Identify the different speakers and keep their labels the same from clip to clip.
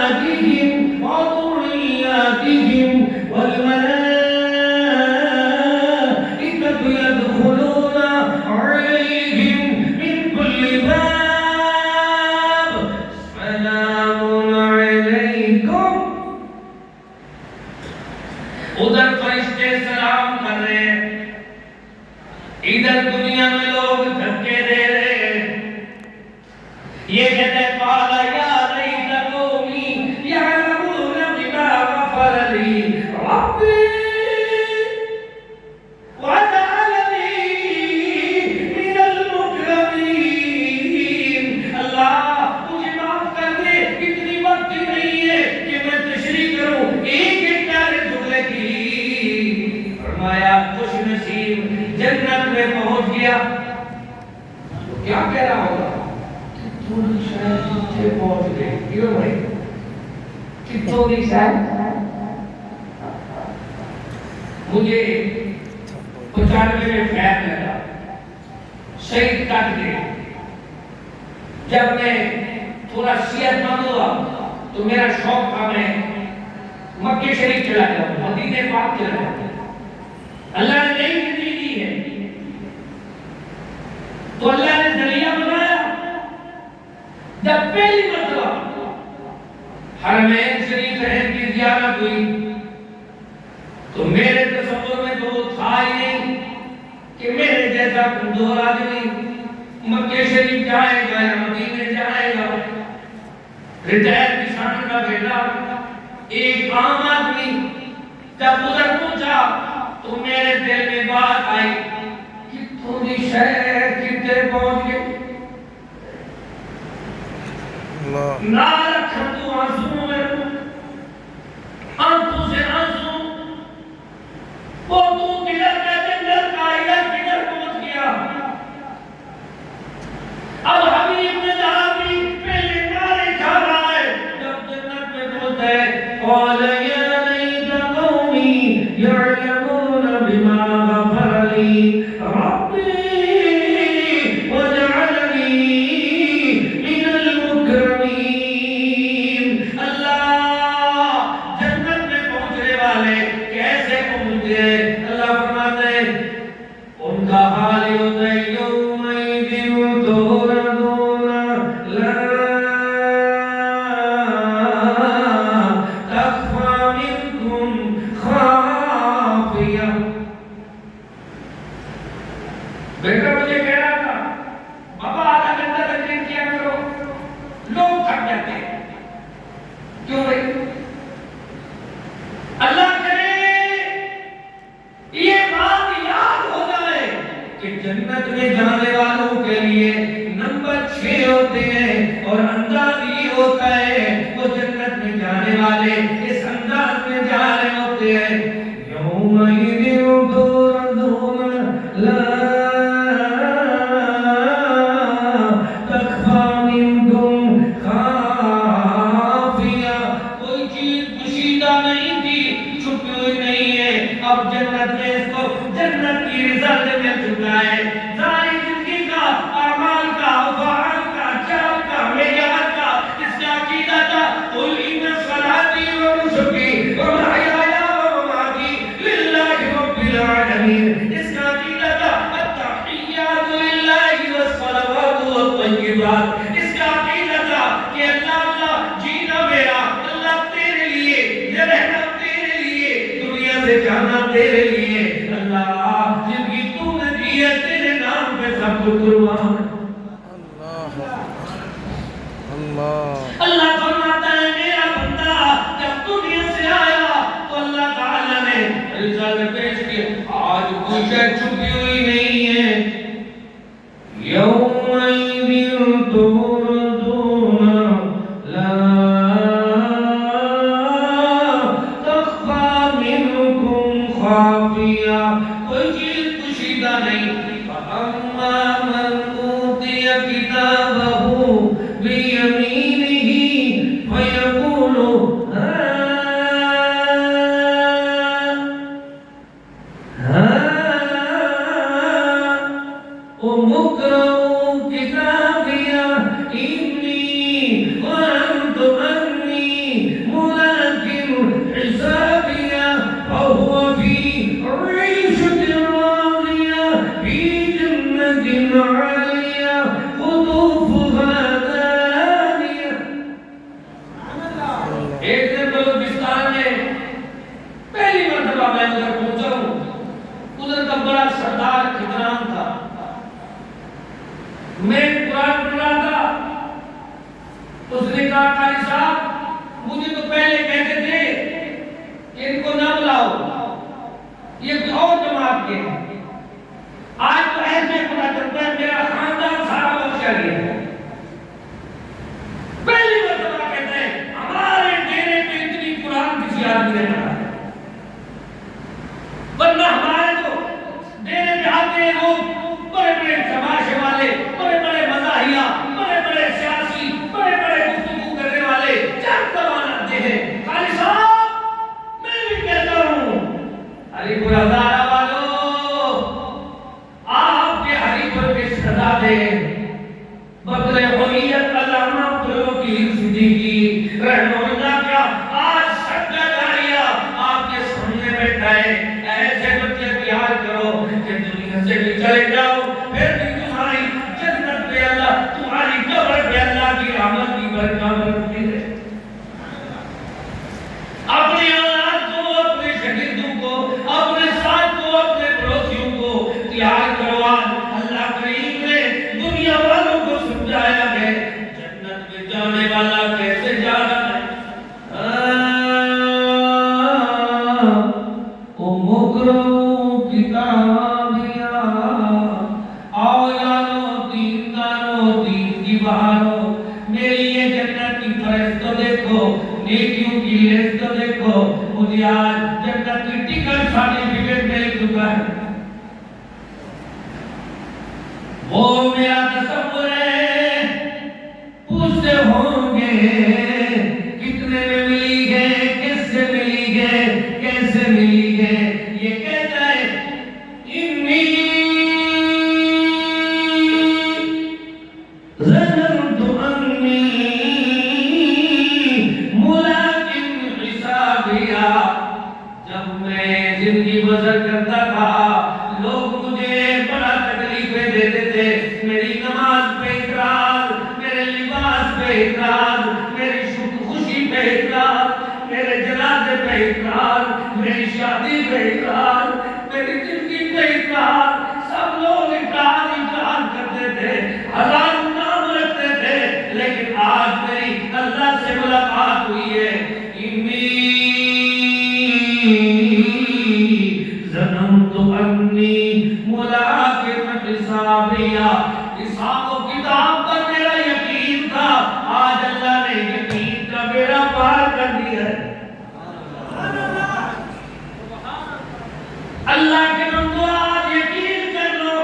Speaker 1: أزواجهم وذرياتهم والملائكة يدخلون عليهم من كل باب سلام عليكم. ادھر فرشتے سلام کر رہے ہیں، ادھر دنیا میں لوگ دھکے دے رہے ہیں. یہ کہتے ہیں قال یا لیت قومی یعلمون بما غفر لی ربی وجعلنی من المکرمین. اللہ مجھے معاف کر دے، اتنی وقت نہیں ہے کہ میں تشریح کروں ایک ایک پیارے جملے کی. فرمایا خوش نصیب جنت میں پہنچ گیا. کیا کہہ رہا ہوگا؟ تھوڑی شاید جتنے پہنچ گئے. کیوں بھائی کتوں کی شاید مجھے 95 میں فیض لگا، شہید کٹ گئے. جب میں تھوڑا صحت مند ہوا تو میرا شوق تھا میں مکہ شریف چلا جاؤں، مدینے پاک چلا جاؤں. اللہ نے نئی زندگی دی ہے تو اللہ نے ذریعہ بنایا. جب پہلی مرتبہ حرمین شریف کی زیارت ہوئی تو میرے تصور میں تو تھا ہی نہیں کہ میرے جیسا کمزور آدمی مکہ شریف جائے گا یا مدینے جائے گا. ریٹائر کسان کا بیٹا ایک عام آدمی جب ادھر پہنچا تو میرے دل میں بات آئی کہ تھوڑی شہر کتنے پہنچ گئے. نہ رکھا تو آنسو میں آنسو سے آنسو وہ تو کدھر کا جنگل کا ادھر کدھر پہنچ گیا. اب حبیب نے جہاں بھی پہلے نعرے کھا رہا ہے جب جنت میں پہنچتا ہے قال یا لیت قومی یعلمون بما غفر لی ربی وجعلنی من المکرمین. اللہ جنت میں پہنچنے والے کیسے پہنچے؟ اللہ فرماتے ہیں ان کا حال ہوتا ہے یومئذ تردون لا تخفى منكم خافیہ. بیٹا مجھے کہہ رہا تھا بابا آدھا گھنٹہ تقریر کیا کرو، لوگ تھک جاتے ہیں. کیوں بھائی؟ اللہ کرے یہ بات یاد ہو جائے کہ جنت میں جانے والوں کے لیے نمبر 6 ہوتے ہیں اور انداز یہ ہوتا ہے وہ جنت میں جانے والے اس انداز میں جا رہے ہوتے ہیں. یومئذ تردون لا تخفى منكم خافیہ. کوئی چیز پوشیدہ نہیں تھی، چھپی ہوئی نہیں ہے. اب جنت میں اس کو جنت کی رزق میں چکا ہے. ساری زندگی کا اعمال کا افعال کا چال کا معیار کا اس کا عقیدہ تھا قل ان صلاتی و نسکی و محیای و مماتی للہ رب العالمین. اس کا عقیدہ تھا التحیات للہ والصلوات والطیبات. اس کا عقیدہ تھا کہ اللہ اللہ جینا میرا اللہ تیرے لیے، یہ رہنا تیرے لیے، دنیا سے جانا تیرے لیے. اللہ زندگی تو نے دی ہے تیرے نام پہ سب کو قربان. اللہ فرماتا ہے میرا بندہ جب دنیا سے آیا تو اللہ تعالیٰ نے رسالت پیش کی. آج کوئی شے چھپی ہوئی نہیں ہے. یومئذ تردون لا تخفى منكم خافیہ. کوئی چیز پوشیدہ نہیں. فَأَمَّا مَنْ مرتبہ میں ادھر پہنچا ہوں، ادھر کا بڑا سردار کھجران تھا، میں قرآن پڑھ رہا تھا، اس نے کہا قاری صاحب مجھے تو پہلے کہتے تھے کہ ان کو نہ بلاؤ، یہ کوئی اور جماعت کے ہیں، آج تو ایسے پتا چلتا ہے میرا خاندان سارا بخشا گیا ہے۔ پہلی مرتبہ کہتے ہیں ہمارے ڈیرے میں اتنی قرآن کسی آدمی نے پڑھا ہے، ورنہ ہمارے تو ڈیرے میں آتے ہیں لوگ بڑے بڑے تماشے والے، بڑے بڑے مزاحیہ، بڑے بڑے سیاسی، بڑے بڑے گفتگو کرنے والے چند زبان آتے ہیں۔ قاری صاحب میں بھی کہتا ہوں علی پور ہزارہ والو، آپ کے ہری پور کے سزا دیں، بدلے حریت علامہ عبدالوکی صدیقی رحمہ اللہ کا آج سجدہ جاریہ آپ کے سامنے بیٹھا ہے، ایسے بچے تیار کرو کہ دنیا سے بھی چلے جاؤ، پھر بھی تمہاری جنت پہ اللہ، تمہاری قبر پہ اللہ کی رحمت کی برکات برستی ہے۔ اپنی اولاد کو، اپنے شاگردوں کو، اپنے ساتھ کو، اپنے پڑوسیوں کو تیار کرو۔ اللہ کریم نے دنیا والوں کو سمجھایا ہے جنت میں جانے والا کیسے جانا ہے۔ او مکرو کتابیا، آؤ یارو دین دارو، دین کی بہارو، میری یہ جنت کی فہرست تو دیکھو، نیکیوں کی لسٹ تو دیکھو، مجھے آج جنت کی ٹکٹ سرٹیفکیٹ مل چکا ہے۔ وہ میرا تصور ہے، پوچھتے ہوں گے کتنے میں ملی ہے، کس سے ملی ہے، کیسے ملی ہے، یہ کہتا ہے انی ظننت انی ملاق حسابیا، جب میں زندگی بسر کرتا تھا لوگ مجھے بڑا تکلیفیں دیتے تھے، میری نماز پہ اعتراض، میرے لباس پہ اعتراض، میری خوشی پہ اعتراض، میرے جنازے پہ اعتراض، میری شادی پہ اعتراض، میری زندگی پہ اعتراض، سب لوگ اعتراض کرتے تھے، ہزاروں نام رکھتے تھے، لیکن آج میری اللہ سے ملاقات ہوئی ہے۔ ظننت انی ملاق حسابیا، حساب و کتاب پر میرا یقین تھا، آج اللہ نے یقین کا بیڑا پار کر دیا ہے۔ اللہ کے بندو آج یقین کر لو،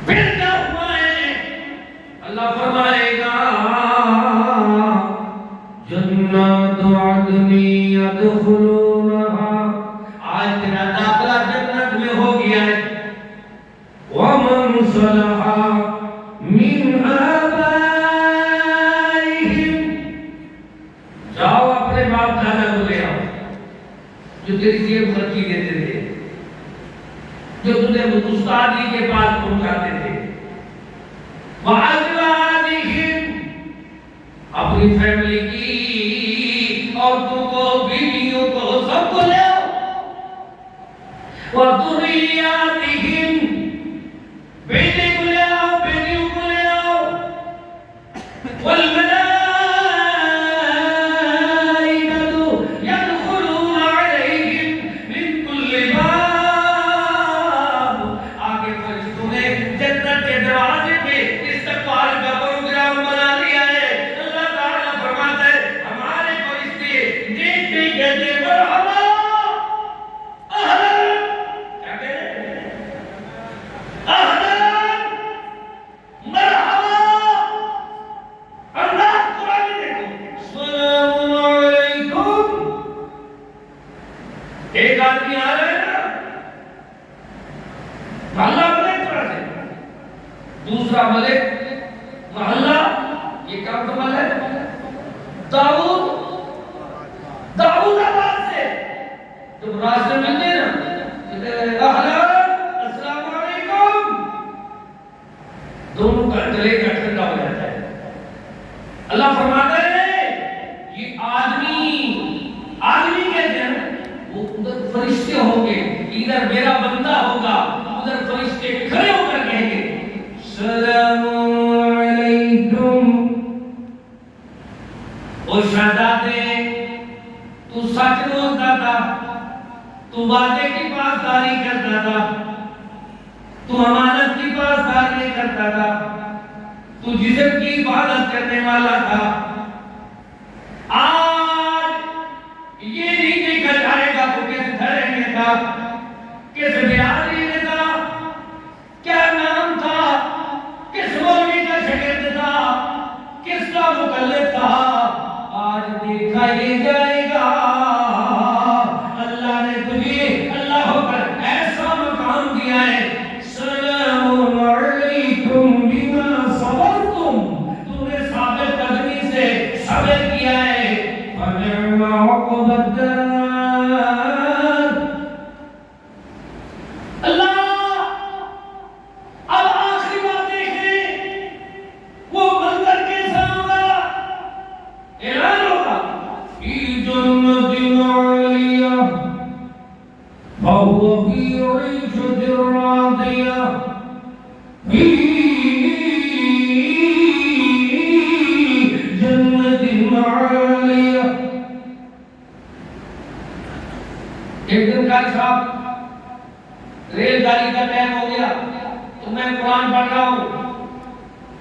Speaker 1: پھر کیا ہوا ہے؟ اللہ فرمائے گا جنات عدن يدخلونها، آج تیرا داخلہ جنت میں ہو گیا ہے۔ ومن صلح من آبائهم، جاؤ اپنے باپ دادا کو لے آؤ جو تیری جیب خرچی دیتے تھے، جو تجھے استادی کے پاس پہنچاتے تھے۔ وازواجهم، اپنی فیملی کی عورتوں کو، بیویوں کو، سب کو لے آؤ۔ وذریاتهم، بیٹے کو لے آؤ، بیٹیوں کو لے آؤ۔ والملائکۃ يدخلون علیہم من کل باب، آگے فرشتوں نے جنت کے دروازے پہ استقبال کا پروگرام بنا لیا ہے۔ اللہ تعالیٰ فرماتا ہے ہمارے فرشتے دیکھتے ہی کہتے ہیں مرحبا اہلا، کیا کہتے ہیں؟ اہلا مرحبا۔ اللہ قرآن دیکھو، السلام علیکم، ایک آدمی آ رہا ہے نا، محلہ ملک طرح سے، دوسرا ملک محلہ، یہ کام کا محلہ ہے داؤد آباد سے، جب راستے ملتے ہیں نا اہلا السلام علیکم، دونوں کا گلے کا ٹھنڈا ہو جاتا ہے۔ اللہ فرماتا ہے یہ آدمی کہتے ہیں او شہزادے تو سچ بولتا تھا، تو وعدے کی پاسداری کرتا تھا، تو امانت کی پاسداری کرتا تھا، تو جسم کی حفاظت کرنے والا تھا. آج یہ نہیں دیکھا جائے گا تو کس گھر میں تھا، کس برادری میں تھا، کیا نام تھا، کس مولوی کا شاگرد تھا، کس کا مقلد تھا. آج دیکھا یہ جائے گا. اللہ نے تجھے اللہ پر ایسا مقام دیا ہے، سلام علیکم بما صبرتم، تم نے ثابت قدمی سے صبر کیا ہے. فنعم عقبى الدار. اللہ اب آخری بات دیکھیں، وہ منظر کیسا ہوگا؟ اعلان ہوگا فی جنت عالیہ فہو فی عیشۃ راضیہ فی جنت عالیہ. ایک دن قاری صاحب ریل گاڑی کا ٹائم ہو گیا تو میں قرآن پڑھ رہا ہوں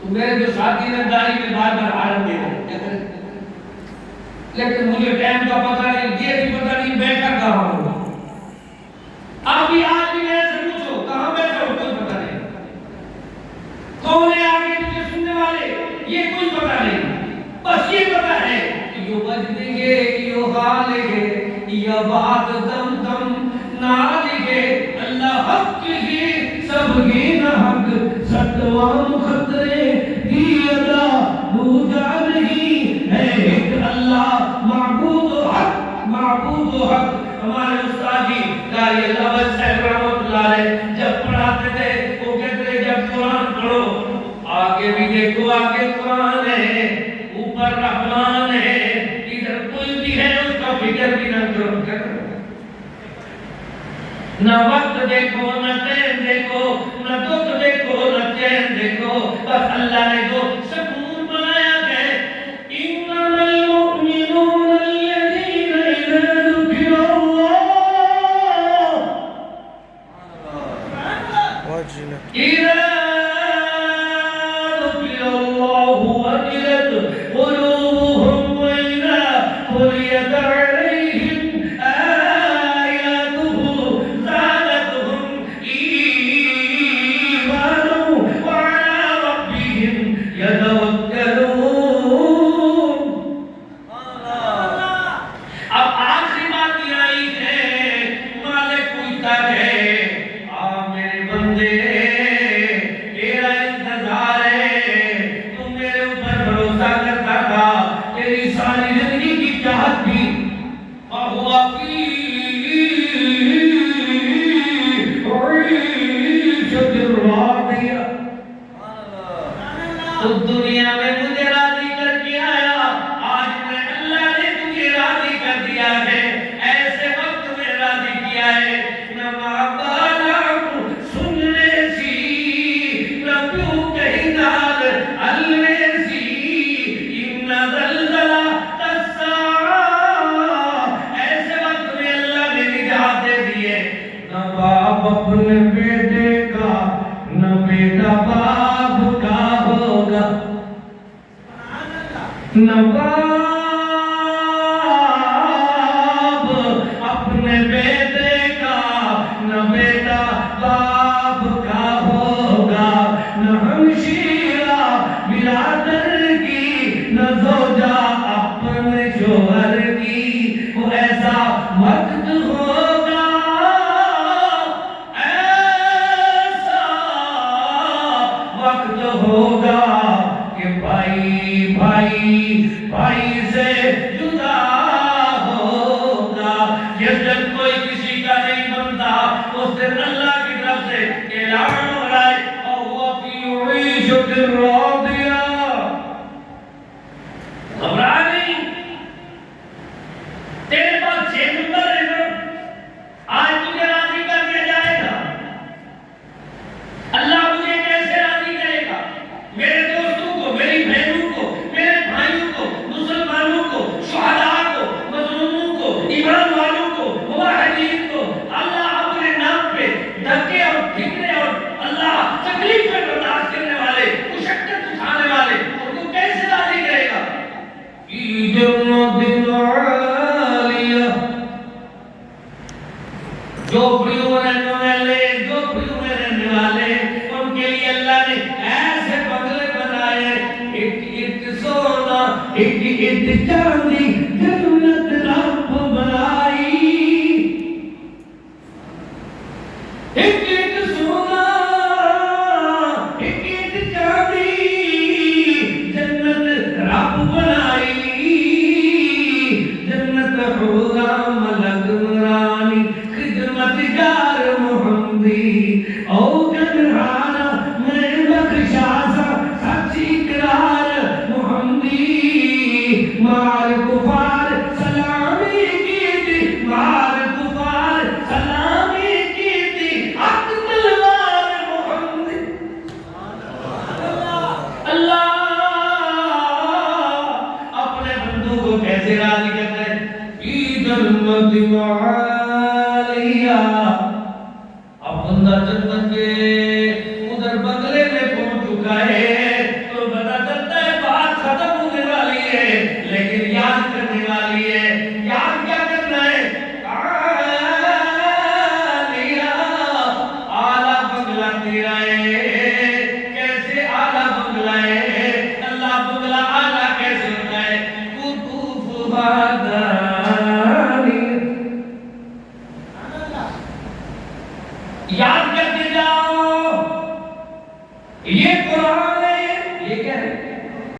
Speaker 1: تو میرے جو ساتھی نے گاڑی میں بار بار حالت دے رہے، لیکن مجھے ٹائم کا پتہ نہیں، یہ بھی پتہ نہیں بیٹھا کہاں ہوں. آپ بھی آج بھی میرے سے پوچھو کہاں بیٹھا ہو، کوئی پتہ نہیں. کون ہے آگے مجھے سننے والے، یہ کوئی پتہ نہیں. بس یہ پتہ ہے کہ یہ بجنے گے، یہ حال ہے، یہ بات دم دم نال ہے. اللہ حق ہی سب ہی نہ حق ستوان خطرے دی ادا دو جا نہیں ہے ایک اللہ معبود و حق، معبود و حق. ہمارے استاد جی قاری اللہ صاحب رحمۃ اللہ علیہ جب پڑھاتے تھے وہ کہتے تھے جب قرآن پڑھو آگے بھی دیکھو، آگے قرآن ہے، اوپر رحمان ہے، ادھر کوئی بھی ہے اس کا فکر بھی نہ کرو. نہ وقت دیکھو، نہ ٹائم دیکھو، نہ دکھ دیکھو، نہ چین دیکھو، بس اللہ نے جو سکون بنایا ہے. انما المؤمنون الذين اذا ذكر الله اذا ذكر الله وجلت قلوبهم واذا تليت عليهم دنیا میں مجھے راضی کر کے آیا، آج میں اللہ نے تجھے راضی کر دیا ہے، ایسے وقت میں راضی کیا ہے. نہ ماں بالا سننے سی، نہ پیوں کہیں نال الوے سی، ان زلزلہ تساعا، ایسے وقت میں اللہ نے نجات دے دیے. نہ باپ اپنے بیٹے کا، نہ بیٹا باپ کا ہوگا، نہ باپ اپنے بیٹے کا، نہ بیٹا باپ کا ہوگا، نہ ہمشیرہ برادر کی، نہ زوجہ اپنے شوہر کی. وہ ایسا وقت ہوگا، ایسا وقت ہوگا کہ بھائی بھائی بھائی سے جدا ہوگا. جس دن کوئی کسی کا نہیں بنتا اس دن اللہ کی طرف سے اعلان ہو رہا ہے وَهُوَ فِي عِيشَةٍ رَاضِيَةٍ. گھبرا نہیں، تیرے پاس 6 نمبر ہے نا، آج تجھے راضی کر دیا جائے گا. اللہ مجھے کیسے راضی کرے گا؟ میرے دوستوں کو، میری بہنوں کو، میرے بھائیوں کو، مسلمانوں کو عالیہ جھوپڑیوں میں رہنے والے ان کے لیے اللہ نے ایسے بنگلے بنائے ایک سونا ایک چاندی جنت رب بنائی ایک سونا ایک چاندی جنت رب بنائی جنت حورا ملک رانی خدمت جار محمدی او جنہانا میں بخشاسا سچی قرار محمدی مار کفار سلامی کی تھی مار کفار سلامی کی تھی حق تلوار محمدی اللہ اپنے بندوں کو کیسے راضی کرتے ہیں فی جنت عالیہ اب بندہ جنت کے